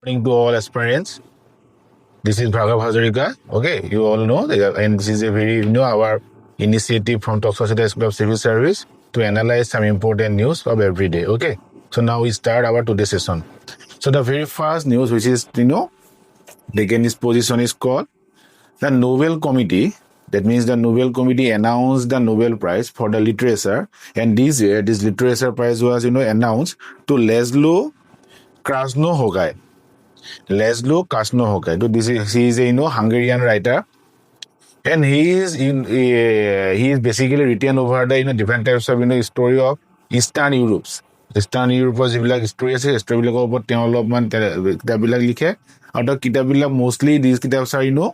Morning to all aspirants. This is Bhargav Hazarika. Okay, you all know, and this is a very, our initiative from Talk Society School of Civil Service to analyze some important news of every day. Okay, so now we start our today's session. So the very first news, which is, taken this position is called the Nobel Committee. That means the Nobel Committee announced the Nobel Prize for the literature, and this year, this literature prize was, announced to Laszlo Krasznahorkai. Laszlo Krasznahorkai. So he is a Hungarian writer, and he is basically written over the different types of story of Eastern Europe. Eastern Europe যিবিলাক story আছে storyবিলাকৰ ওপৰত তেওঁ অলপমান কিতাপবিলাক লিখে আৰু তাৰ কিতাপবিলাক mostly these কিতাপs are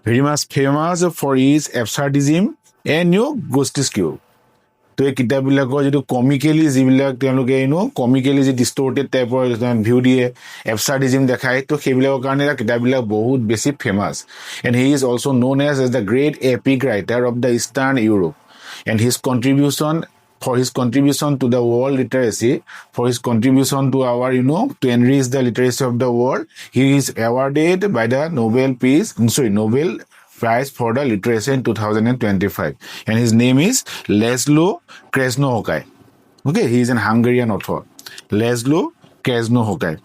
very much famous for its absurdism and grotesque. তো এই কিতাপবিলাকৰ যিটো কমিকেলি যিবিলাক তেওঁলোকে কমিকেলি যি ডিষ্টৰ্টেড টাইপৰ ভিউ দিয়ে এবচাৰ্ডিজিম দেখায় তো সেইবিলাকৰ কাৰণে কিতাপবিলাক বহুত বেছি famous and he is also' known as the great epic writer of the eastern Europe and his contribution for his contribution to the world literacy, for his contribution to our, to enrich the literacy of the world, he is awarded by the Nobel Prize for the Literature in 2025. And his name is Laszlo Krasznahorkai. Okay, he is an Hungarian author. Laszlo Krasznahorkai.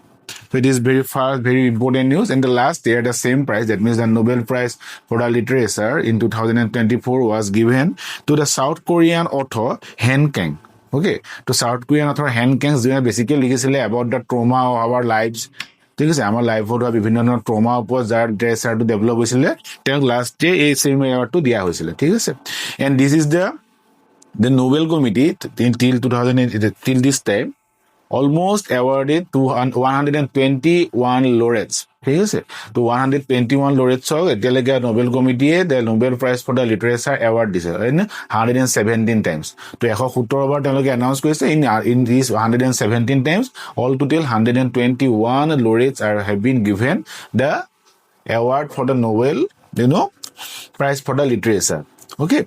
So it is very important news. And the last year, the same prize, that means the Nobel Prize for the Literature in 2024 was given to the South Korean author Han Kang. Okay, to South Korean author Han Kang, basically লিখিছিলে about the trauma of our lives. ঠিক আছে আমাৰ লাইফত হোৱা বিভিন্ন ধৰণৰ trauma ওপৰত যাৰ লিটাৰেচাৰটো ডেভেলপ হৈছিলে তেওঁক লাষ্ট ডে এই চেম এৱাৰ্ডটো দিয়া হৈছিলে ঠিক আছে and this is the Nobel Committee till this time almost awarded to 121 laureates. ঠিক আছে তো 121 laureatesক এতিয়ালৈকে নোবেল কমিটিয়ে the Nobel prize for the literature award দিছে 117 times তো 117 বাৰ তেওঁলোকে এনাউন্স কৰিছে in these 117 times all total 121 laureates have been given the award for the Nobel prize for the literature. Okay,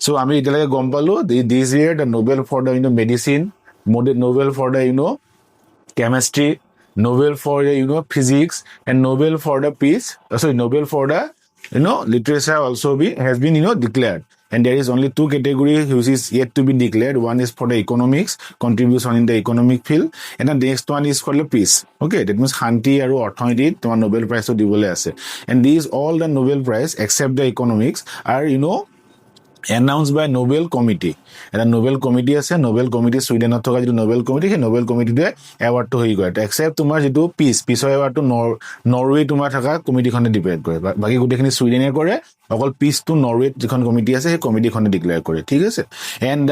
so আমি এতিয়ালৈকে গম পালো this year the Nobel for the medicine, Nobel for the chemistry, Nobel for the physics, and Nobel for the peace. Nobel for the literature also has been declared. And there is only two categories which is yet to be declared. One is for the economics, contribution in the economic field, and the next one is for the peace. Okay, that means Hanti aru orthonoity tomar Nobel Prize to dibole ase. And these all the Nobel Prize except the economics are announced by Nobel Committee. And the Nobel Committee আছে Nobel Committee Sweden থকা যেটো Nobel Committee সেই Nobel Committee তে এৱাৰ্ডটো হৈ গয় except তোমাৰ যেটো পিছৰ এৱাৰ্ডটো নৰৱে তোমাৰ থকা কমিটিখনে ডিপেন্ড কৰে বাকি গোটেইখিনি সুইডেনে কৰে অকল পিছটো নৰৱে যিখন কমিটি আছে সেই কমিটিখনে ডিক্লেয়াৰ কৰে ঠিক আছে and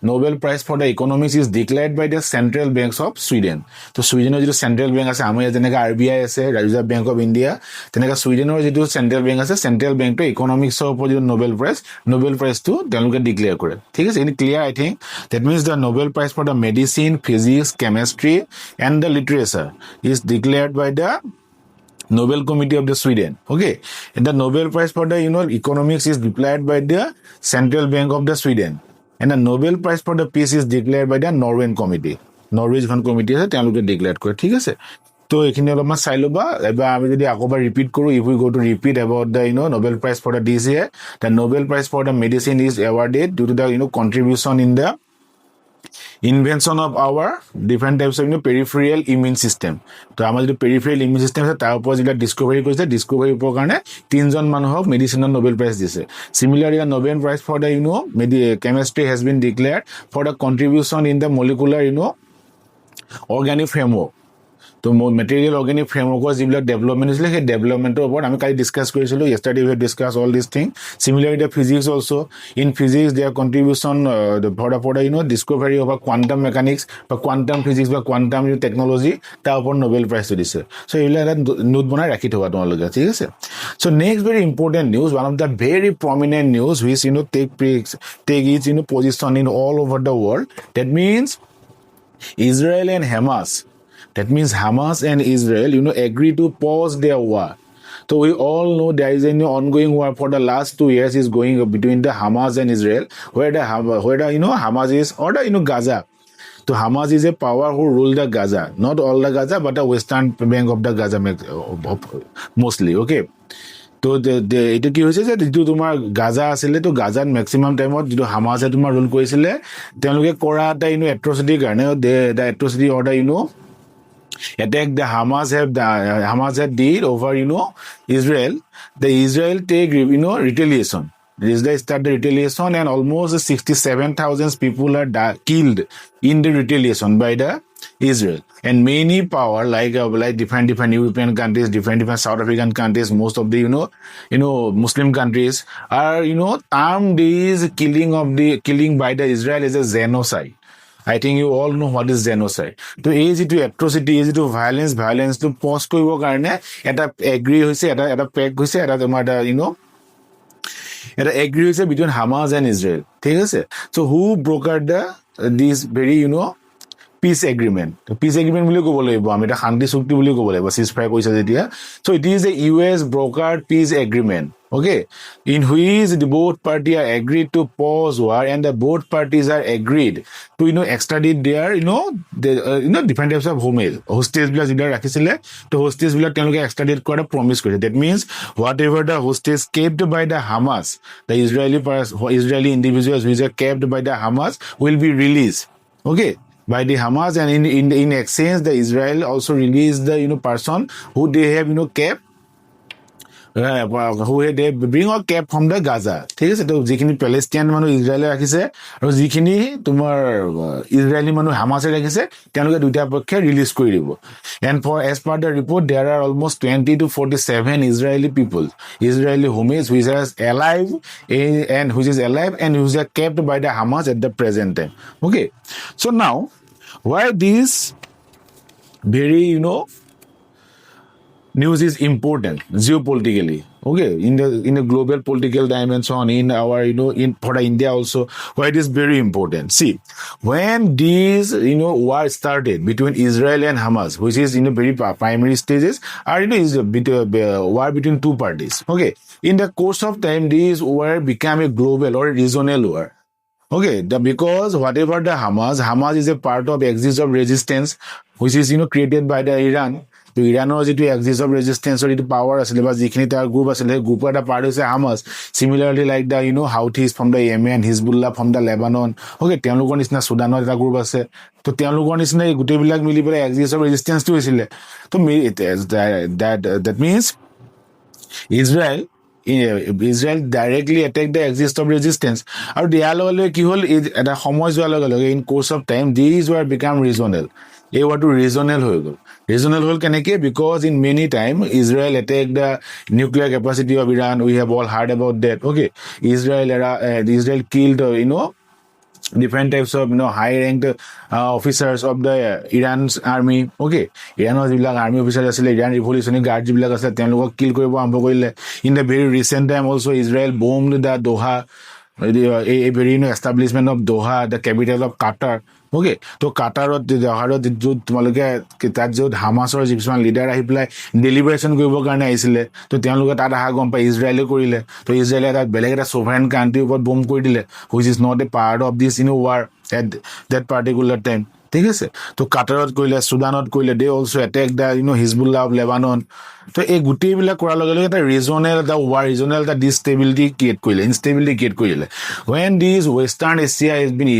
Nobel Prize for the Economics is declared by the Central Banks of Sweden. তো সুইডেনৰ যেটো সেন্ট্ৰেল বেংক আছে আমাৰ যেনেকা RBI আছে ৰিজাৰ্ভ বেংক অফ ইণ্ডিয়া তেনেকা সুইডেনৰ যেটো সেন্ট্ৰেল বেংক আছে সেন্ট্ৰেল বেংকটো ইকোনমিক্সৰ ওপৰত যেটো Nobel Prize to তেওঁলোকে ডিক্লেয়াৰ কৰে ঠিক আছে ইনি clear I think that means the Nobel Prize for the medicine, physics, chemistry and the literature is declared by the Nobel Committee of the Sweden. Okay, and the Nobel Prize for the economics is declared by the Central Bank of the Sweden, and the Nobel Prize for the peace is declared by the Norwegian Committee. Norwegian Committee আছে তেওঁলোকে declare কৰে ঠিক আছে তো এখিনি অলপমান চাই লবা এবাৰ আমি যদি আকবাৰ ৰিপিট কৰো if we go to repeat about the Nobel Prize for the this year, the Nobel Prize for the medicine is awarded due to the contribution in the invention of our different types of peripheral immune system. তো আমাৰ যেটো peripheral immune system আছে তাৰ ওপৰত যেটা ডিস্কভাৰি কৰিছে ডিস্কভাৰি ওপৰৰ কাৰণে তিনজন মানুহক মেডিচিনৰ নোবেল প্ৰাইজ দিছে similarly the Nobel Prize for the chemistry has been declared for the contribution in the molecular organic framework. তো material organic framework যিবিলাক ডেভেলপমেন্ট হৈছিল সেই ডেভেলপমেন্টৰ ওপৰত আমি কালি ডিসকাস কৰিছিলো yesterday we have discussed all these things. Similarly the physics also, in physics their contribution for the discovery of quantum mechanics বা quantum physics বা quantum technology তাৰ ওপৰত নোবেল প্ৰাইজ দিছে so এইবিলাক নোট বনাই ৰাখি থবা তোমালোকে ঠিক আছে so next very important news, one of the very prominent news which take its position in all over the world, that means Israel and Hamas. That means Hamas and Israel, agree to pause their war. So we all know there is an ongoing war for the last 2 years is going between the Hamas and Israel, where the Hamas is, or the Gaza. So Hamas is a power who rule the Gaza, not all the Gaza, but the western bank of the Gaza mostly. Okay. তো এইটো কি হৈছে যে যিটো তোমাৰ গাজা আছিলে তো গাজাত মেক্সিমাম টাইমত যিটো হামাছে তোমাৰ ৰুল কৰিছিলে তেওঁলোকে কৰা এটা এট্ৰচিটিৰ কাৰণে the atrocity order attack the Hamas had did over Israel. The Israel take retaliation. Israel start the retaliation and almost 67,000 people are killed in the retaliation by the Israel. And many power like different European countries, different South African countries, most of the Muslim countries are termed this killing by the Israel as a genocide. I think you all know what is genocide. To easy to atrocity, easy to violence to post koibo karone eta agree hoise eta pact hoise eta tomar eta agree hoise between Hamas and Israel. ঠিক আছে? So who brokered this very peace agreement. Peace agreement বুলি ক'ব লাগিব আমি এটা শান্তি চুক্তি বুলি ক'ব লাগিব ceasefire কৈছে যেতিয়া. So it is the US brokered peace agreement. Okay, in which the both parties are agreed to pause war and the both parties are agreed to extradite their different types of hostage bila jida rakhisile to hostage bila teloke extradite kora promise korise. That means whatever the hostage kept by the Hamas, the Israeli individuals which are kept by the Hamas will be released. Okay, by the Hamas, and in exchange the Israel also released the person who they have kept who they bring or kept from the Gaza. ঠিক আছে? তো যিখিনি Palestine মানুহ ইজৰাইলে ৰাখিছে আৰু যিখিনি তোমাৰ ইজৰাইলী মানুহ হামাছে ৰাখিছে তেওঁলোকে দুটা পক্ষে ৰিলিজ কৰি দিব. And as per the report there are almost 20 to 47 Israeli homies which are alive and which are kept by the Hamas at the present time. Okay, so now why this very news is important geopolitically, okay, in the global political dimension, in our for India also, why it is very important. See, when this war started between Israel and Hamas, which is very primary stages, or is a war between two parties. Okay, in the course of time this war became a global or a regional war. Okay, because whatever the Hamas is a part of axis of resistance which is created by the Iran. তো ইৰাণৰ যিটো axis of ৰেজিষ্টেঞ্চৰ যিটো power আছিলে বা যিখিনি তাৰ group আছিলে সেই গ্ৰুপৰ এটা পাৰ্ট হৈছে Hamas. Similarly like the Houthis from the Yemen, Hezbollah from the Lebanon. Okay, তেওঁলোকৰ নিচিনা চুডানৰ এটা গ্ৰুপ আছে. তো তেওঁলোকৰ নিচিনা এই গোটেইবিলাক মিলি পেলাই এক্সিছ অফ ৰেজিষ্টেঞ্চটো হৈছিলে. তো that means Israel directly attacked the axis of resistance. আৰু দিয়াৰ লগে লগে কি হ'ল, এটা সময় যোৱাৰ লগে লগে in course of time these war become regional. এই ৱাৰটো ৰিজনেল হৈ গ'ল. Regional হ'ল কেনেকৈ? Because in many time Israel attacked the nuclear capacity of Iran. We have all heard about that. Okay, Israel killed different types of high ranked officers of the Iran's army. Okay, Iran's যিবিলাক army officers আছিলে, Iran revolutionary guard যিবিলাক আছিলে তেওঁলোকক kill কৰিব আৰম্ভ কৰিলে. In the very recent time also Israel bombed the Doha, a very establishment of Doha, the capital of Qatar. Okay, তো কাটাৰত দোহাৰত য'ত তোমালোকে তাত য'ত হামাছৰ কিছুমান লিডাৰ আহি পেলাই ডেলিভাৰেশ্যন কৰিবৰ কাৰণে আহিছিলে, তো তেওঁলোকে তাত অহা গম পাই ইজৰাইলে কৰিলে. তো ইজৰাইলে তাত বেলেগ এটা ছভাৰেন কাণ্ট্ৰিৰ ওপৰত বম্ব কৰি দিলে, which is not a part of this war at that particular time. ঠিক আছে? তো কাটাৰত কৰিলে, চুডানত কৰিলে, দে অলছ' এটেক দ্য হিজবুল্লাহ অফ লেবানন. তো এই গোটেইবিলাক কৰাৰ লগে লগে এটা ৰিজনেল এটা ডিষ্টেবিলিটি ক্ৰিয়েট কৰিলে, ইনষ্টেবিলিটি ক্ৰিয়েট কৰিলে. ৱেন দিছ western Asia has been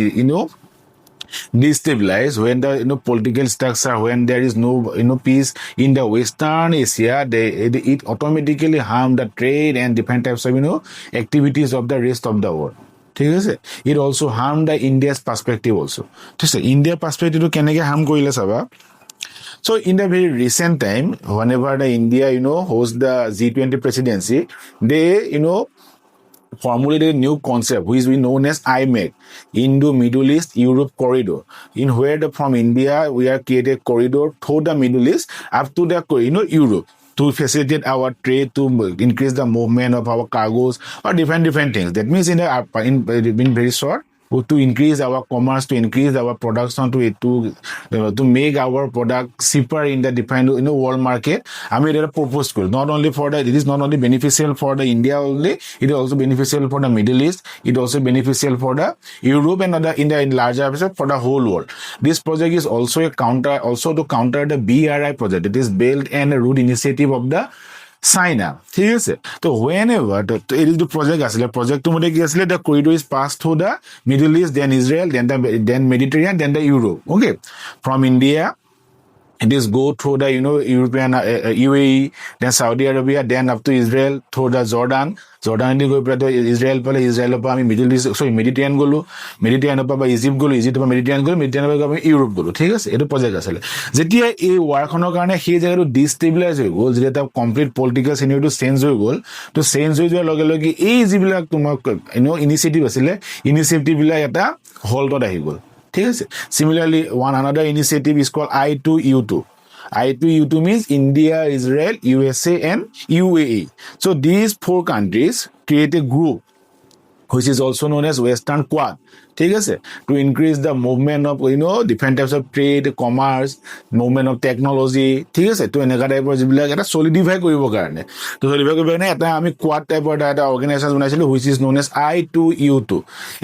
destabilized, when the political structure, when there is no peace in the Western Asia, it automatically harm the trade and different types of activities of the rest of the world. ঠিক আছে? It also harm the India's perspective also. ঠিক আছে? India perspective to কেনেকৈ harm কৰিলে চাবা. So in the very recent time, whenever the India host the G20 presidency, they formulated a new concept which we known as IMEC, Indo-Middle East Europe Corridor, in where from India we are created a corridor through the Middle East up to the Europe to facilitate our trade, to increase the movement of our cargoes or different things. That means in very short, to increase our commerce, to increase our production, to make our product cheaper in the different world market. I mean, it proposed not only for that, it is not only beneficial for the India only, it is also beneficial for the Middle East, it is also beneficial for the Europe and other in larger episode for the whole world. This project is also to counter the BRI project, it is Belt and Road Initiative of the China. ঠিক আছে তো whenever এই যে project আসলে project মধ্যে কি আসলে the corridor is passed through the Middle East, then Israel, then Mediterranean, then the Europe. Okay, from India it is go through the European UAE, then Saudi Arabia, then up to Israel through the Jordan go to Israel pale Israel pa ami Middle East Mediterranean golo Mediterranean pa Egypt golo Egypt pa Mediterranean pa ami Europe golo ঠিক আছে এটো project আসলে যেতিয়া এই war খনৰ কাৰণে সেই জায়গাটো destabilise হৈ গল যেতিয়া কমপ্লিট পলিটিক্যাল সিনাৰিটো চেঞ্জ হৈ গল তো চেঞ্জ হৈ যোৱাৰ লগে লগে এই যিবিলাক তোমাক ইনিচিয়েটিভ আছিলে ইনিচিয়েটিভ বিলাক এটা হল্টত আহি গল ঠিক আছে similarly one another initiative is called I2U2. I2U2 means India, Israel, USA and UAE. So these four countries create a group which is also known as Western Quad. ঠিক আছে to increase the movement of different types of trade, commerce, movement of technology. ঠিক আছে তো এনেকা টাইপৰ যিবিলাক এটা solidify কৰিব কাৰণে তো সলিডিফাই কৰিব কাৰণে এটা আমি কোৱাড টাইপৰ এটা অৰ্গানাইজেশ্যন বনাইছিলো which is known as I2U2.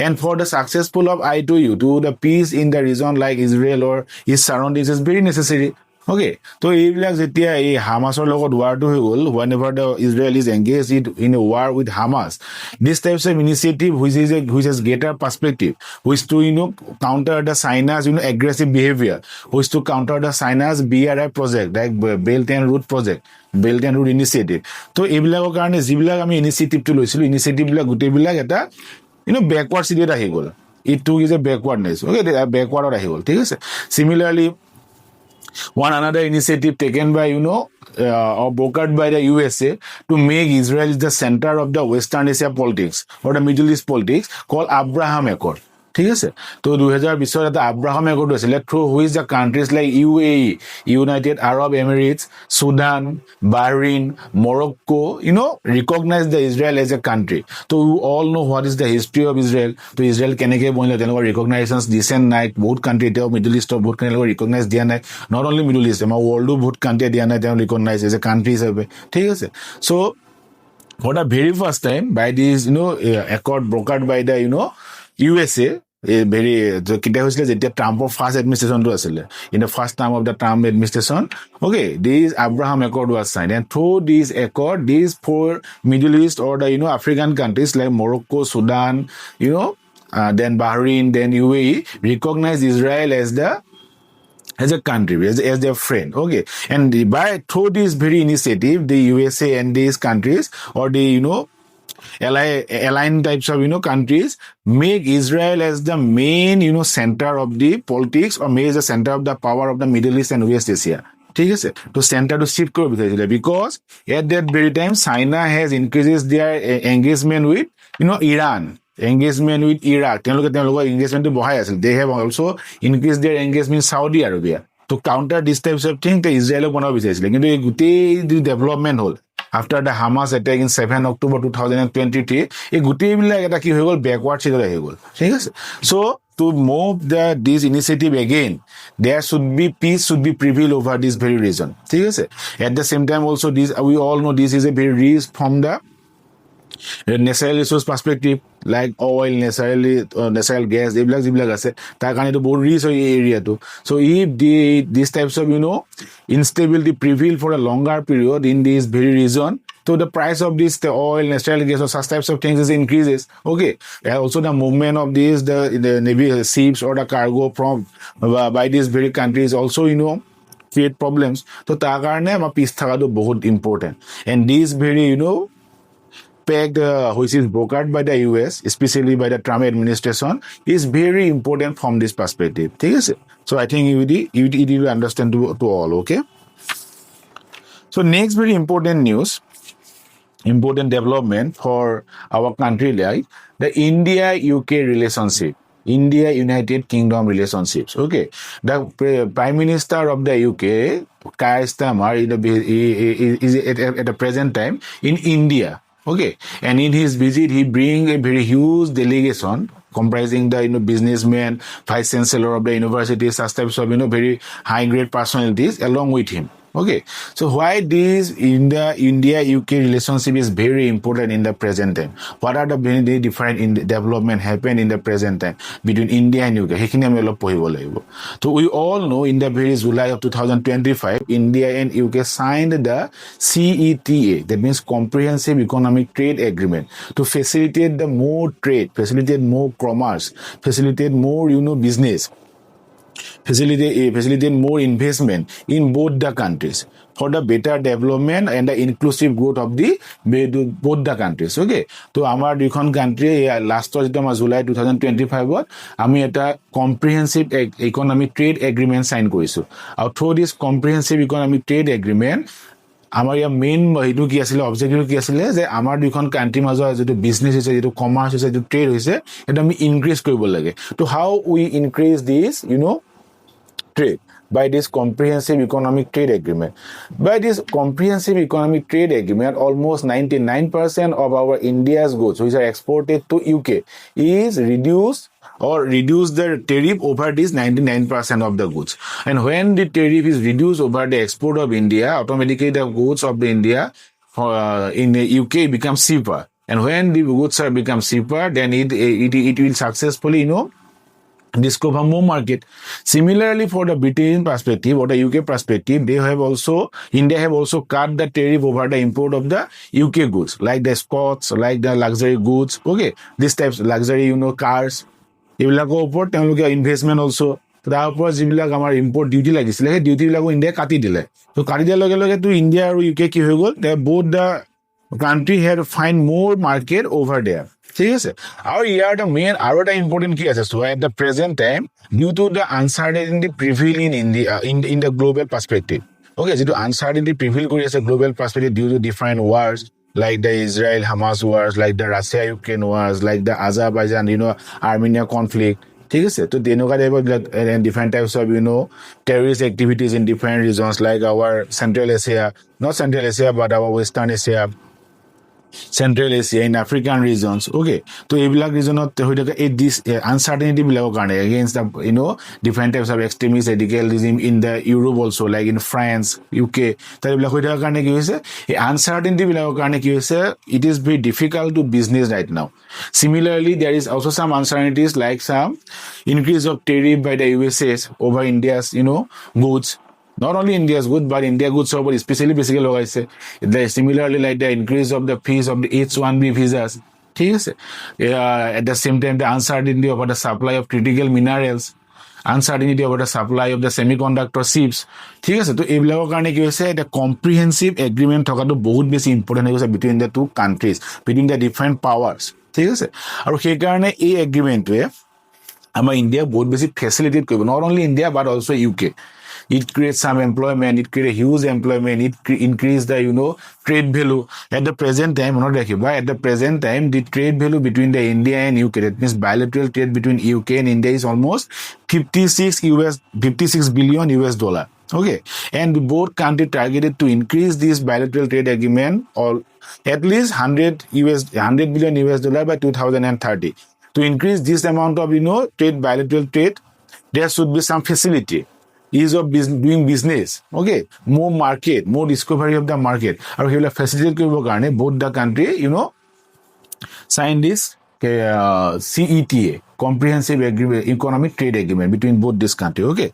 And for the successful of I2U2, the peace in the region like Israel or its surroundings is very necessary. Okay, so এইবিলাক যেতিয়া এই হামাছৰ লগত warটো হৈ গল, whenever the Israel is engaged in a war with Hamas, this types of initiative which has greater perspective, which to counter the China's aggressive behavior, which to counter the China's BRI project like Belt and Road project, Belt and Road initiative. তো এইবিলাকৰ কাৰণে যিবিলাক আমি ইনিচিয়েটিভটো লৈছিলো ইনিচিয়েটিভবিলাক গোটেইবিলাক এটা backward state আহি গল. It took is a backwardness. Okay, backward আহি গল ঠিক আছে. Similarly, one another initiative taken by or brokered by the USA to make Israel the center of the Western Asia politics or the Middle East politics called Abraham Accord. ঠিক আছে তো 2020 এটা Abraham accord হয়েছিল through which the countries like UAE, United Arab Emirates, Sudan, Bahrain, Morocco recognize the Israel as a country. So you all know what is the history of Israel. তো Israel কেনেকৈ বনিলে তেওঁলোকৰ ৰিকগনাইজেশ্যন দিছে নাই বহুত country এতিয়া middle ইষ্টৰ বহুত country recognise দিয়া নাই নট অনলি মিডল ইষ্ট আমাৰ ৱৰ্ল্ডো বহুত কাণ্ট্ৰিয়ে দিয়া নাই তেওঁ ৰিকগনাইজ এজ এ কাণ্ট্ৰি হিচাপে ঠিক আছে চ' for the very first time by this accord brokered by the USA very কেতিয়া হৈছিলে যেতিয়া ট্ৰাম্পৰ ফাৰ্ষ্ট এডমিনিষ্ট্ৰেশ্যনটো আছিলে in the first term of the Trump administration. Okay, this Abraham Accord was signed, and through this accord these four Middle East or the African countries like Morocco, Sudan, then Bahrain, then UAE recognize Israel as a country, as their friend. Okay, and by through this very initiative the USA and these countries or the aligned types of countries make Israel as the main center of the politics or make the center of the power of the Middle East and West Asia. ঠিক আছে তো সেন্টারটো shift কৰিব বিচাৰিছিলে because at that very time China has increases their engagement with Iran engagement with Iraq তেওঁলোকৰ এংগেজমেণ্টটো বঢ়াই আছিল they have also increased their engagement with Saudi Arabia to counter this types of thing তে ইজৰাইলক বনাব বিচাৰিছিলে কিন্তু এই গোটেই ডেভেলপমেণ্ট হ'ল after the Hamas attack in 7 October 2023 এই গোটেইবিলাক এটা কি হৈ গ'ল backward state হৈ গ'ল ঠিক আছে so to move this initiative again there peace should be prevail over this very region ঠিক আছে at the same time also this we all know this is a very risk from the natural resource perspective like oil, natural gas, এইবিলাক আছে তাৰ কাৰণেতো বহুত risk হয় এই এৰিয়াটো so if these types of instability prevail for a longer period in this very region so the price of the oil, natural gas or such types of things is increases. Okay, and also the movement of the navy ships or the cargo from by these very countries also create problems so তাৰ কাৰণে আমাৰ পিছ থকাটো বহুত important and this very pact which is brokered by the US, especially by the Trump administration, is very important from this perspective. So I think you will understand to all, okay? So next very important news, important development for our country, like the India-UK relationship. India-United Kingdom relationships. Okay, the Prime Minister of the UK, Keir Starmer, is at the present time in India. Okay, and in his visit he bring a very huge delegation comprising the businessmen, vice chancellor of the university, such types of very high grade personalities along with him. Okay, so why this India-UK relationship is very important in the present time? What are the very different in the development happen in the present time between India and UK? So we all know in the very July of 2025, India and UK signed the CETA, that means Comprehensive Economic Trade Agreement, to facilitate the more trade, facilitate more commerce, facilitate more business, facilitate more investment in both the countries for the better development and the inclusive growth of the both the countries. Okay, to our dukhon country last July 2025 আমি এটা comprehensive economic trade agreement sign কৰিছো, আৰু through this comprehensive economic trade agreement আমাৰ ইয়াৰ main হেতু কি আছিল, objective কি আছিল যে আমাৰ দুখন কান্ট্ৰি মাজৰ যেটো বিজনেস হৈছে, যেটো কমাৰ্চ হৈছে, যেটো ট্ৰেড হৈছে, এটা আমি ইনক্ৰিজ কৰিব লাগে। তো how we increase this trade by this comprehensive economic trade agreement. By this comprehensive economic trade agreement, almost 99% of our India's goods which are exported to UK is reduce the tariff over this 99% of the goods. And when the tariff is reduced over the export of India, automatically the goods of the India in the UK become cheaper. And when the goods are become cheaper, then it will successfully discover more market. Similarly, for the British perspective or the UK perspective, India have also cut the tariff over the import of the UK goods, like the Scots, like the luxury goods. Okay, these types luxury cars, এইবিলাকৰ ওপৰত তেওঁলোকে investment also, তাৰ ওপৰত যিবিলাক আমাৰ import duty লাগিছিলে সেই duty বিলাকো ইন্ডিয়া কাটি দিলে। তো কাটি দিয়াৰ লগে লগে তো ইন্ডিয়া আৰু ইউকে কি হৈ গ'ল, both the country had find more market over there. ঠিক আছে, আৰু ইয়াৰ এটা মেইন আৰু এটা ইম্পৰ্টেণ্ট কি আছে, so at the present time due to the uncertainty prevail in India in the global perspective. Okay, যেটো uncertainty prevail কৰি আছে global perspective due to different wars like the Israel Hamas wars, like the Russia Ukraine wars, like the Azerbaijan Armenia conflict. ঠিক আছে, তো তেনেকুৱা টাইপৰ different types of terrorist activities in different regions like our Central Asia, not Central Asia but our Western Asia, Central Asia, in African regions. Okay, so এইবিলাক regionত হৈ থাকে this uncertainty বিলাকৰ কাৰণে against the different types of extremist radicalism in the Europe also, like in France, UK, তাৰ এইবিলাক হৈ থকাৰ কাৰণে কি হৈছে, এই uncertainty বিলাকৰ কাৰণে কি হৈছে, it is very difficult to business right now. Similarly, there is also some uncertainties like some increase of tariff by the USA over India's goods. Not only India's goods, but India goods over especially লগাইছে। Similarly, like the increase of the fees of the H-1B visas. ঠিক আছে, at the same time the uncertainty over the supply of critical minerals, uncertainty over the supply of the semiconductor chips. ঠিক আছে, তো এইবিলাকৰ কাৰণে কি হৈছে, এটা comprehensive agreement থকাটো বহুত বেছি ইম্পৰ্টেণ্ট হৈ গৈছে between the two countries, between the different powers. ঠিক আছে, আৰু সেই কাৰণে এই এগ্ৰিমেণ্টটোৱে আমাৰ ইণ্ডিয়া বহুত বেছি ফেচিলিটেট কৰিব, not only India but also UK. It creates some employment, it creates a huge employment, it increase the trade value. At the present time, at the present time the trade value between the India and UK, that means bilateral trade between UK and India, is almost 56 billion US dollar. Okay, and both countries targeted to increase this bilateral trade agreement or at least 100 billion US dollar by 2030. To increase this amount of trade, bilateral trade, there should be some facility, ease of doing business. Okay, more market, more discovery of the market, আৰু সেইবিলাক ফেচিলিটেট কৰিবৰ কাৰণে both the country sign this CETA, Comprehensive Economic Trade Agreement, between both this country. Okay,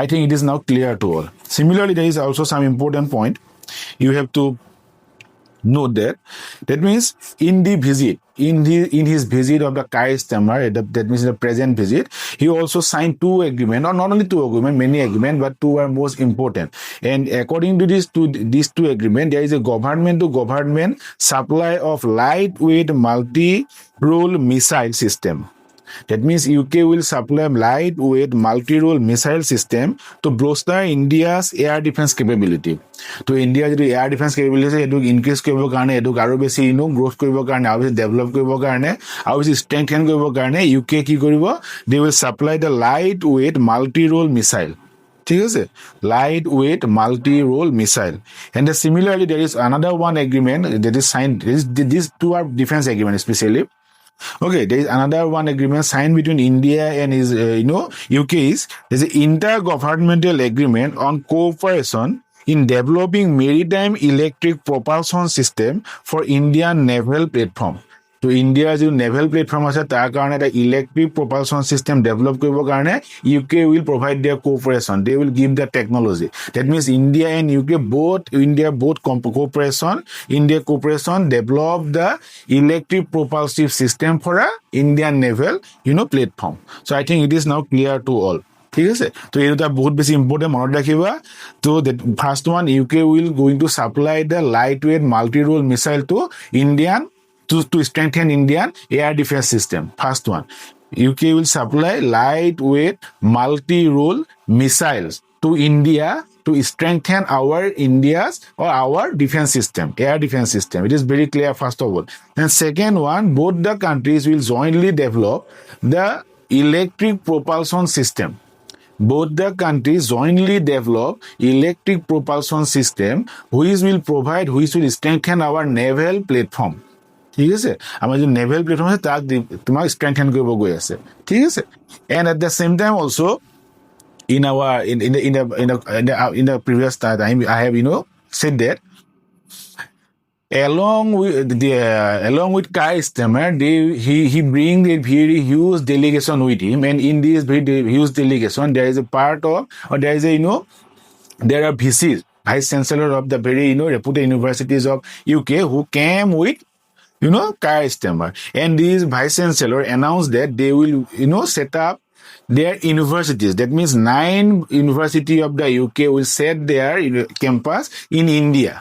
I think it is now clear to all. Similarly, there is also some important point you have to note that. That means in the visit, in his visit of the Keir Starmer, that means the present visit, he also signed two agreements, or not only two agreements, many agreements, but two are most important. And according to these two agreements, there is a government to government supply of lightweight multi-role missile system. That means UK will supply lightweight multi-role missile system to bolster India's air defense capability. To India যদি air defense capability এটো increase কৰিবৰ কাৰণে, এটো আৰু বেছি growth কৰিবৰ কাৰণে, আৰু বেছি develop কৰিবৰ কাৰণে, আৰু বেছি strengthen কৰিবৰ কাৰণে UK কি কৰিব, they will supply the lightweight multi-role missile. ঠিক আছে, lightweight multi-role missile. And similarly there is another one agreement that is signed. These two are defense agreement especially. Okay, there is another one agreement signed between India and UK is there's an intergovernmental agreement on cooperation in developing maritime electric propulsion system for Indian naval platform. তো ইণ্ডিয়াৰ যিটো naval platform আছে তাৰ কাৰণে এটা electric প্ৰপালশ্যন system develop কৰিবৰ কাৰণে UK will provide their cooperation. They will give the technology. That means India and UK both cooperation develop the electric propulsive system for a Indian naval platform. So I think it is now clear to all. ঠিক আছে তো এই দুটা বহুত বেছি important মনত ৰাখিবা তো first one UK will going to supply the lightweight multi-role missile to Indian to strengthen Indian air defense system. First one, UK will supply lightweight multi-role missiles to India to strengthen our defense system, air defense system. It is very clear, first of all. And second one, both the countries will jointly develop the electric propulsion system. Both the countries jointly develop electric propulsion system which will strengthen our naval platform. ঠিক আছে আমাৰ যে naval platform আছে তাক তোমাক ষ্ট্ৰেংথেন কৰিব গৈ আছে ঠিক আছে and at the same time also in the previous time I have said that along with Kai Stemmer he bring a very huge delegation with him, and in this very huge delegation there is a part of or there is a there are VCs, vice chancellor of the very reputed universities of UK who came with Kai Stemmer, and this vice chancellor announced that they will set up their universities. That means 9 university of the UK will set their campus in India.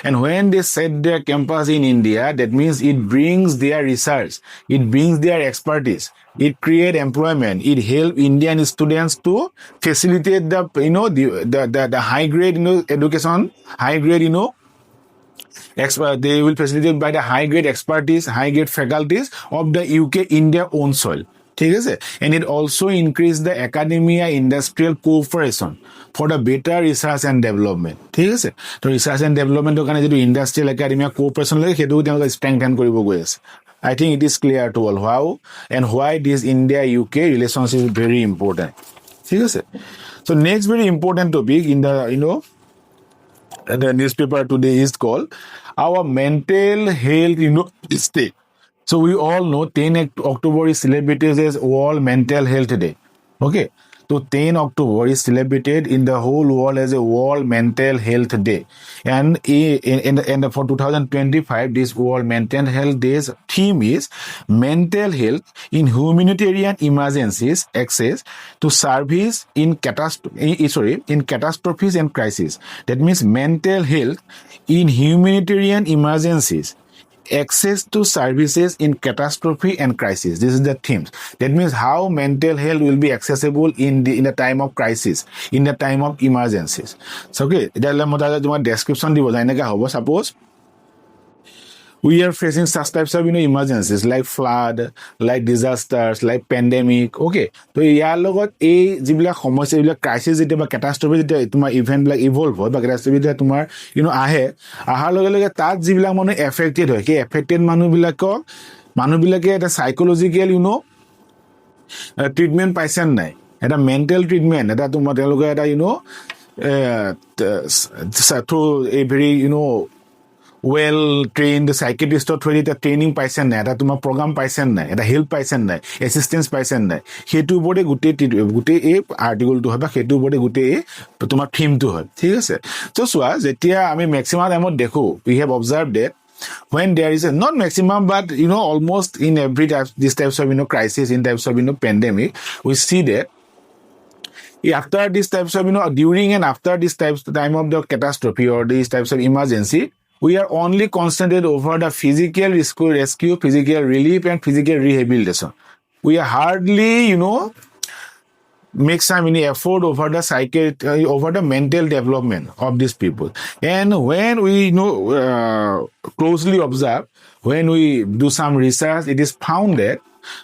And when they set their campus in India, that means it brings their research, it brings their expertise, it create employment, it help Indian students to facilitate the high grade education, high grade they will facilitate by the high grade expertise, high grade faculties of the UK India own soil. And it also increase the academia industrial cooperation for the better research and development. So research and development কাৰণে যেটো industrial academia cooperation লাগে সেইটো তেওঁলোকে strengthen কৰিব গৈ আছে. I think it is clear to all how and why this India UK relationship is very important. So next very important topic in the newspaper today is called our mental health state. So we all know 10 October is celebrated as World Mental Health Day. Okay, so 10 October is celebrated in the whole world as a World Mental Health Day, and for 2025 this World Mental Health Day's theme is mental health in humanitarian emergencies, access to service in catastrophes and crises. That means mental health in humanitarian emergencies, access to services in catastrophe and crisis. This is the themes. That means how mental health will be accessible in the time of crisis, in the time of emergencies. So okay, the description suppose we are facing such types of emergencies like flood, like disasters, like pandemic. Okay, so ইয়াৰ লগত এই যিবিলাক সমস্যা এইবিলাক crisis যেতিয়া বা কেটাষ্ট্ৰফি যেতিয়া তোমাৰ ইভেণ্টবিলাক evolve হয় বা কেটাষ্ট্ৰফি যেতিয়া তোমাৰ আহে অহাৰ লগে লগে তাত যিবিলাক মানুহ এফেক্টেড হয় সেই এফেক্টেড মানুহবিলাকে এটা চাইকলজিকেল ট্ৰিটমেণ্ট পাইছে নাই, এটা মেণ্টেল ট্ৰিটমেণ্ট, এটা তোমাৰ তেওঁলোকে এটা থ্ৰু এ ভেৰি well trained psychiatrist through এটা ট্ৰেইনিং পাইছে নাই, এটা তোমাৰ প্ৰগ্ৰাম পাইছে নাই, এটা হেল্প পাইছে নাই, এচিষ্টেন্স পাইছে নাই, সেইটো ওপৰতে গোটেই এই আৰ্টিকলটো হয় বা সেইটো ওপৰতে গোটেই তোমাৰ থিমটো হয়। ঠিক আছে, তো চোৱা যেতিয়া আমি মেক্সিমাম টাইমত দেখো we have observed that when there is not maximum but almost in every these types of crisis, in types of pandemic, we see that after these types of during and after this time of the catastrophe or these types of emergency, we are only concentrated over the physical rescue, physical relief, and physical rehabilitation. We are hardly, make some effort over the over the mental development of these people. And when we closely observe, when we do some research, it is found that,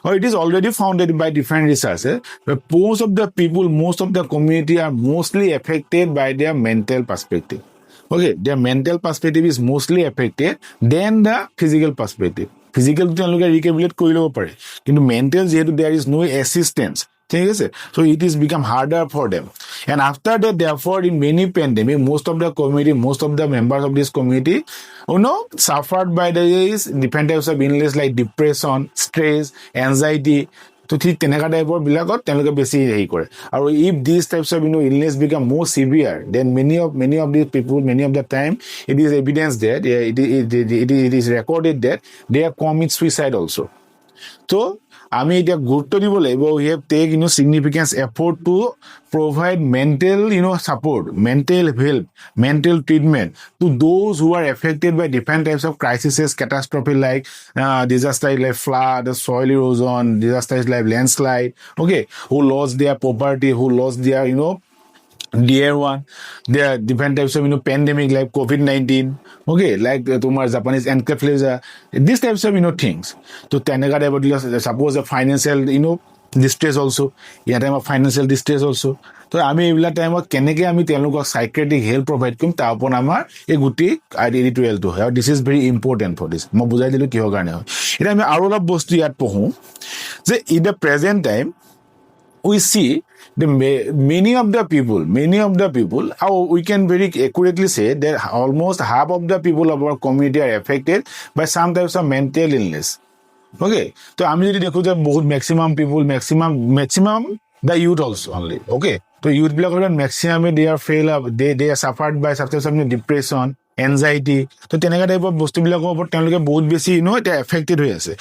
or it is already founded by different researchers, but most of the people, most of the community are mostly affected by their mental perspective. Okay, their mental perspective is mostly affected than the physical perspective. Physical তেওঁলোকে ৰিকেবিলেট কৰি ল'ব পাৰে কিন্তু mantle যিহেতু there is no assistance ঠিক আছে so it is become harder for them and after that therefore in many pandemic most of the community most of the members of this community suffered by these different types of illness like depression stress anxiety to ঠিক তেনেকা টাইপৰ বিলাকত তেওঁলোকে বেছি হেৰি কৰে আৰু if these types of illness become more severe then many of these people many of the time it is evidence that it is recorded that they are commit suicide also so আমি এতিয়া গুৰুত্ব দিব লাগিব we have take significant effort to provide mental support mental help mental treatment to those who are affected by different types of crises catastrophe like disasters like flood soil erosion disasters like landslide okay who lost their property who lost their dear one there are different types of pandemic like COVID-19 okay like tumar Japanese encephalitis these types of things to tenega suppose a financial distress also yeah time of financial distress also so ami ebila time keneke ami telok psychiatric help provide kum ta upon amar e guti editorial to hoy this is very important for this mo bujai dilu ki ho karone hoy eta ami aro lab bostu yat pohu je in the present time we see the many of the people how we can very accurately say that almost half of the people of our community are affected by some types of mental illness okay so আমি যদি দেখো যে বহুত maximum the youth also only okay so youth বিলাকৰ maximum they are fail they are suffered by some depression anxiety তো তেনেকা টাইপৰ বস্তুবিলাকৰ ওপৰত তেওঁলোকে বহুত বেছি এটা এফেক্টেড হৈ আছে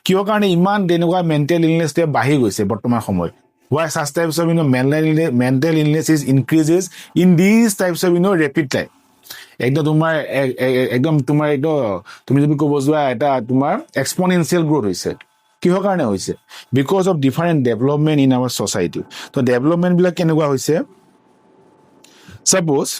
কিহৰ কাৰণে ইমান তেনেকুৱা মেণ্টেল ইলনেছ তে বাঢ়ি গৈছে বৰ্তমান সময়ত why such types of mental illness is increases in these types of rapid time একদম তোমাৰ তুমি যদি ক'ব যোৱা এটা তোমাৰ এক্সপোনেনশিয়েল গ্ৰোথ হৈছে কিহৰ কাৰণে হৈছে because of different development in our society তো ডেভেলপমেন্ট বিলাক কেনেকুৱা হৈছে suppose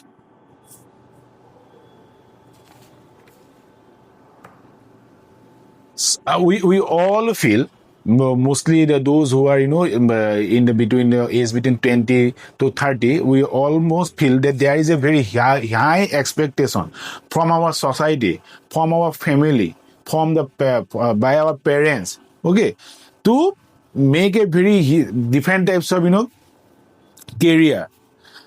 we all feel mostly those who are in the between the age between 20 to 30 we almost feel that there is a very high expectation from our society from our family from the by our parents okay to make a very different types of career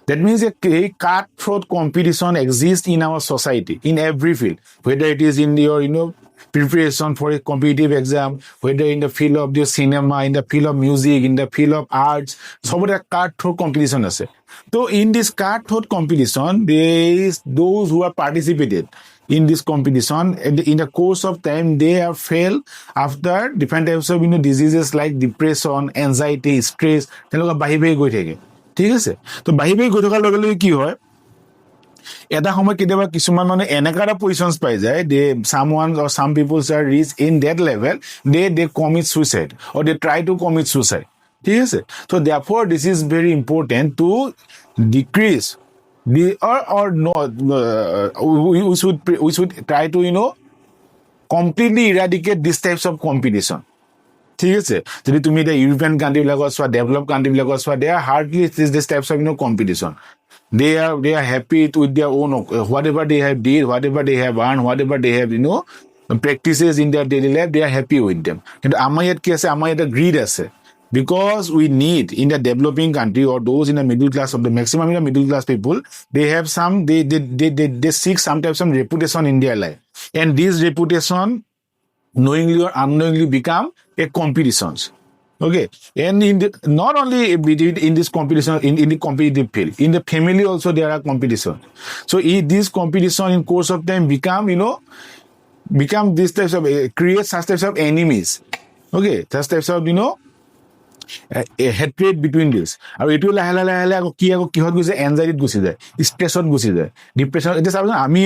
that means a cutthroat competition exists in our society in every field whether it is in your preparation for a competitive exam whether in the field of the cinema in the field of music in the field of arts so a cutthroat competition ase so in this cutthroat competition there is those who are participated in this competition and in the course of time they have failed after different types of diseases like depression anxiety stress teloka bahi goi thake ঠিক আছে তো বাহি গৈ থকাৰ লগে লগে কি হয় এটা সময় কেতিয়াবা কিছুমান মানে এনেকা পজিশনস পাই যায় দে someone or some people are reach in that level they commit suicide or they try to commit suicide ঠিক আছে so therefore this is very important to decrease the or not we should try to completely eradicate these types of competition ঠিক আছে যদি তুমি the European country বিলাকত চোৱা developed country বিলাকত চোৱা they are hardly this types of competition they are happy with their own whatever they have did whatever they have earned whatever they have practices in their daily life they are happy with them কিন্তু আমাৰ ইয়াত কি আছে আমাৰ ইয়াত greed আছে because we need in the developing country or those in the middle class of the maximum in the middle class people they have some they seek some types of reputation in their life and this reputation knowingly or unknowingly become a competitions okay and not only in this competition in the competitive field in the family also there are competition so this competition in course of time become this types of create such types of enemies okay such types of a hatred between this আৰু এটো লাহে লাহে কিহত গৈছে এনজাইটিত গুছি যায় ষ্ট্ৰেছত গুছি যায় ডিপ্ৰেছন এটা চাব আমি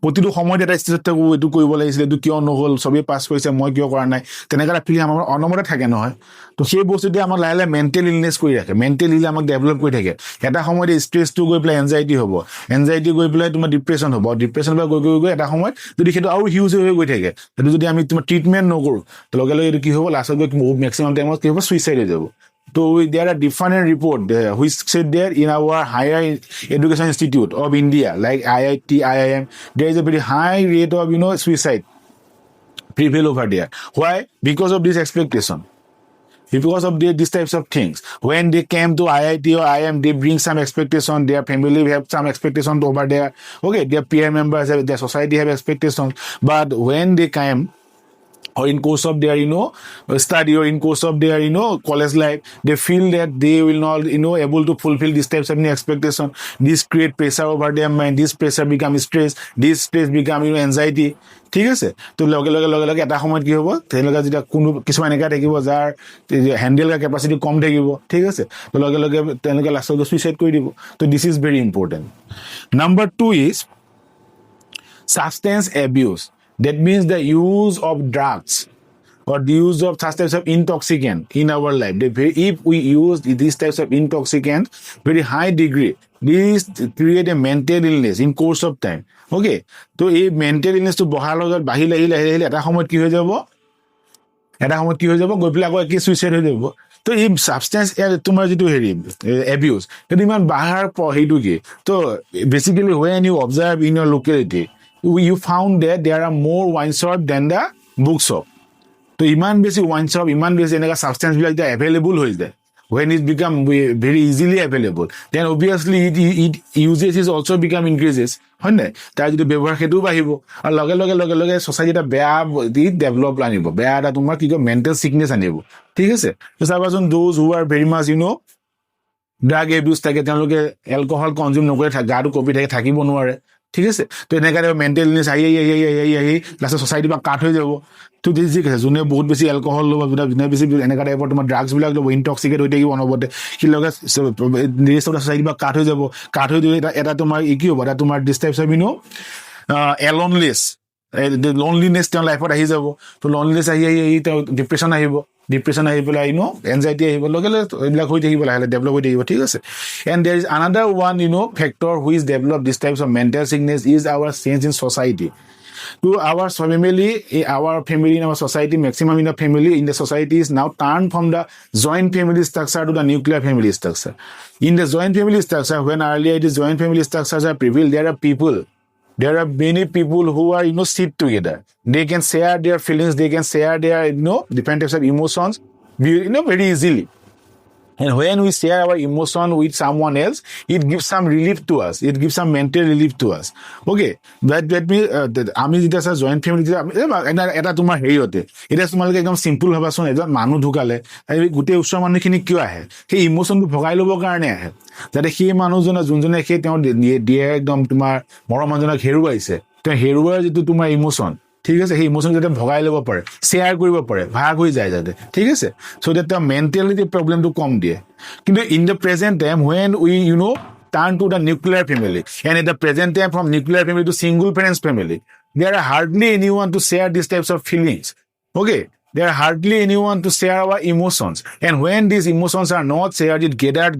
প্ৰতিটো সময়ত এটা ষ্ট্ৰেছত থাকো এটো কৰিব লাগিছিল এটো কিয় নহল সবে পাছ কৰিছে মই কিয় কৰা নাই তেনেকা ফিলিং আমাৰ অনমতে থাকে নহয় তো সেই বস্তুতে আমাৰ লাহে লাহে মেন্টেল ইলনেস কৰি ৰাখে মেন্টেল ইল আমাক ডেভেলপ কৰি থাকে এটা সময়ত ষ্ট্ৰেছটো গৈ প্লাই এনজাইটি হ'ব এনজাইটি গৈ প্লাই তোমাৰ ডিপ্ৰেছন হ'ব ডিপ্ৰেছন বা গৈ এটা সময়ত যদি সেইটো আৰু হিউজ হৈ গৈ থাকে সেইটো যদি আমি তোমাৰ ট্ৰিটমেন্ট নকৰো তো লগে লগে এটো কি হ'ব লাষ্টত গৈ ম্যাক্সিমাম টাইমত কি হ'ব সুইসাইড হৈ যাব So there are different report which said there in our higher education institute of India like IIT, IIM, there is a very high rate of suicide prevail over there. Why? Because of this expectation. Because of these types of things. When they came to IIT or IIM, they bring some expectation. Their family have some expectations over there. Okay, their peer members, their society have expectations. But when they came, or in course of their study, or in course of their college life, they feel that they will not able to fulfill these types of expectation. This create pressure over their mind. This pressure become stress. This stress become anxiety. ঠিক আছে তো লগে লগে লগে লগে এটা সময়ত কি হ'ব তেওঁলোকে যেতিয়া কোনো কিছুমান এনেকা থাকিব যাৰ হ্যান্ডেল কেপাচিটি কম থাকিব ঠিক আছে তো লগে লগে তেওঁলোকে লাষ্টত সুইসাইড কৰি দিব তো this is very important number 2 is substance abuse. That means the use of drugs or the use of such types of intoxicant in our life. If we use these types of intoxicant very high degree, these create a mental illness in course of time. Okay, so a mental illness to বহাৰ লগত বাহিৰ আহিলে এটা সময়ত কি হৈ যাব গৈ পেলাই আকৌ একে সুইচাইড হৈ যাব তো এই সাবস্টেন্স তোমাৰ যেটো হেৰি এবিউজ সেইটো ইমান বাহাৰ হেইটো কি তো basically when you observe in your locality, you found that there are more wine shop than the book shop. So iman besi wine shop, iman besi enaka substance like that available hoy যায়. When it become very easily available, then obviously it usage is also become increases. হয় নাই তাৰ যদি ব্যৱহাৰ হেতু বাঢ়িব আৰু লগে লগে লগে লগে সোসাইটি এটা বেয়া ডেভেলপ আনিব বেয়া এটা তোমাৰ কি মেন্টাল সিকনেস আনিব ঠিক আছে তো চাবাচোন those who are very much drug abuse থাকে তেওঁলোকে এলকহল কনজিউম নকৰে গাটো কপি থাকে থাকিব নোৱাৰে ঠিক আছে তো এনেকা মেন্টাল ইলনেস আহি লাষ্টত সোসাইটি বা কাট হৈ যাব তো দিস ঠিক আছে যোনে বহুত বেছি এলকহল ল'ব যোনে বেছি এনেকা টাইপৰ তোমাৰ ড্ৰাগছ বিলাক ল'ব ইনটক্সিকেট হৈ থাকিব অনবৰতে কি লগে ৰেষ্ট অফ দা সোসাইটি বা কাট হৈ যাব কাট হৈ দিলে এটা তোমাৰ কি হ'ব এটা তোমাৰ দিস টাইপছ অফ এলোনলেস loneliness তেওঁৰ লাইফত আহি যাব তো loneliness আহি ডিপ্ৰেছন আহি পেলাই এনজাইটি আহিব লগে লগে এইবিলাক হৈ থাকিব লাহে ডেভেলপ হৈ থাকিব ঠিক আছে and there is another one factor which develop this types of mental sickness is our change in society. To our family in our society, maximum in the family in the society is now turned from the joint family structure to the nuclear family structure. In the joint family structure, when earlier it is joint family structures are prevailed, there are many people who are sit together. They can share their feelings, they can share their different types of emotions very easily. And when we share our emotion with someone else, it gives some relief to us. It gives some mental relief to us. Okay, that means আমি যেটা আছে joint family এটা তোমাৰ হেৰি হতে এটা তোমালোকে একদম সিম্পল হবাচোন এজন মানুহ ঢুকালে গোটেই ওচৰৰ মানুহখিনি কিয় আহে সেই ইমোশনটো ভগাই ল'বৰ কাৰণে আহে যাতে সেই মানুহজনে যোনজনে সেই তেওঁ দিয়ে একদম তোমাৰ মৰম মানুহজনক হেৰুৱাইছে তেওঁ হেৰুৱাৰ যেটো তোমাৰ ইমোশন ঠিক আছে সেই ইমোশন যাতে ভগাই ল'ব পাৰে শেয়াৰ কৰিব পাৰে ভাগ হৈ যায় যাতে ঠিক আছে সো দ্যাট দ্য মেন্টালিটি প্ৰবলেমটো কম দিয়ে কিন্তু in the present time when we turn to the nuclear family and at the present time from nuclear family to single parents family, there are hardly anyone to share these types of feelings. Okay, there are hardly anyone to share our emotions, and when these emotions are not shared, it gathered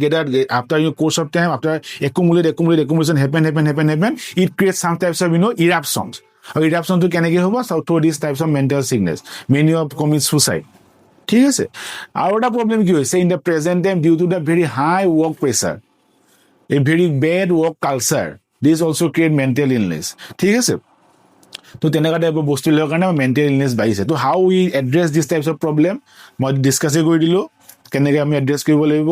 after course of time, after accumulation happen, it creates some types of eruptions. Eruption to কেনেকৈ হ'ব so through these types of mental sickness many of commit suicide ঠিক আছে আৰু এটা problem কি হৈছে in the present time due to the very high work pressure, a very bad work culture, this also create mental illness ঠিক আছে তো তেনেকা টাইপৰ বস্তু লৈ কাৰণে মেন্টাল ইলনেস বাঢ়িছে তো how we address these types of problem মই ডিসকাস কৰি দিলো কেনেকৈ আমি এড্ৰেছ কৰিব লাগিব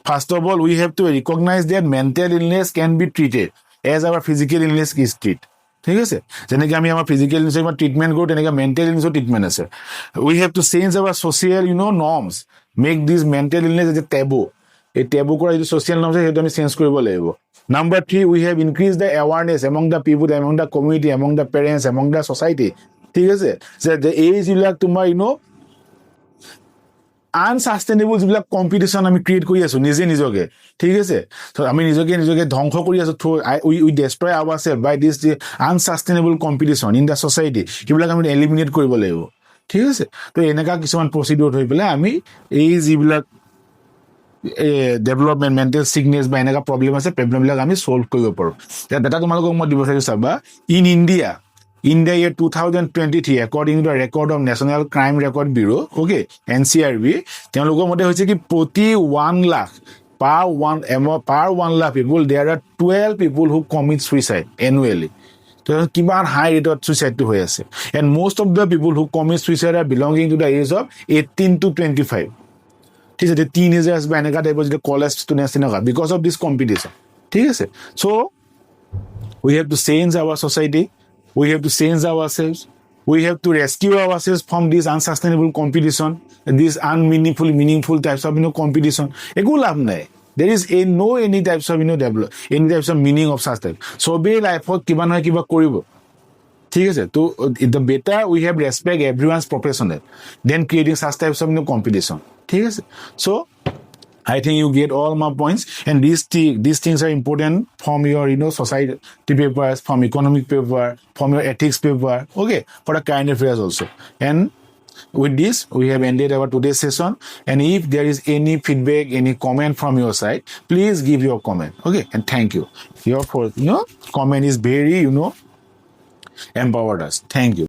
first of all we have to recognize that mental illness can be treated as our physical illness is treated ঠিক আছে যেনেকৈ আমি আমাৰ ফিজিক্যাল ইলনেছৰ ট্ৰিটমেন্ট কৰো তেনেকৈ মেন্টাল ইলনেছৰ ট্ৰিটমেন্ট আছে we have to change our social norms, make this mental illness as a taboo. এই taboo কৰা যে social norms সেইটো আমি চেঞ্জ কৰিব লাগিব number 3 we have increased the awareness among the people, among the community, among the parents, among the society ঠিক আছে যে the age বিলাক তোমাৰ আনসাস্টেইনেবল যিবিলাক কম্পিটিশন আমি ক্ৰিয়েট কৰি আছো নিজকে ঠিক আছে তো আমি নিজকে ধ্বংস কৰি আছো we destroy ourselves by this unsustainable competition in the society কিবিলাক আমি এলিমিনেট কৰিব লাগিব ঠিক আছে তো এনেকা কিছুমান প্ৰসিডিউৰ হৈ পেলাই আমি এই যিবিলাক ডেভেলপমেন্ট মেন্টাল সিকনেস বা এনেকা প্ৰবলেম আছে প্ৰবলেমবিলাক আমি সলভ কৰিব পাৰো এটা তোমালোকক মই দিব বিচাৰিছো চাবা in in the year 2023 according to the record of National Crime Record Bureau, okay, NCRB, তেওঁলোকৰ মতে হৈছে কি প্ৰতি 1 lakh per 1 lakh people there are 12 people who commit suicide annually. তো কিমান হাই ৰেটত সুইচাইডটো হৈ আছে and most of the people who commit suicide are belonging to the age of 18 to 25 ঠিক আছে টিনেজাৰ্ছ বা এনেকুৱা টাইপৰ যেতিয়া কলেজ ষ্টুডেণ্টছ তেনেকুৱা বিকজ অফ দিছ কম্পিটিশ্যন ঠিক আছে চ' we have to change our society we have to change ourselves we have to rescue ourselves from this unsustainable competition this meaningful types of competition একো লাভ নাই there is no any types of develop any types of meaning of such type সবেই লাইফত কিবা নহয় কিবা কৰিব ঠিক আছে তো the better we have respect everyone's professional then creating such types of competition ঠিক আছে so I think you get all my points and these things are important from your society papers from economic paper from your ethics paper okay for the current affairs also and with this we have ended our today's session and if there is any feedback any comment from your side please give your comment okay and thank you your for comment is very empowered us thank you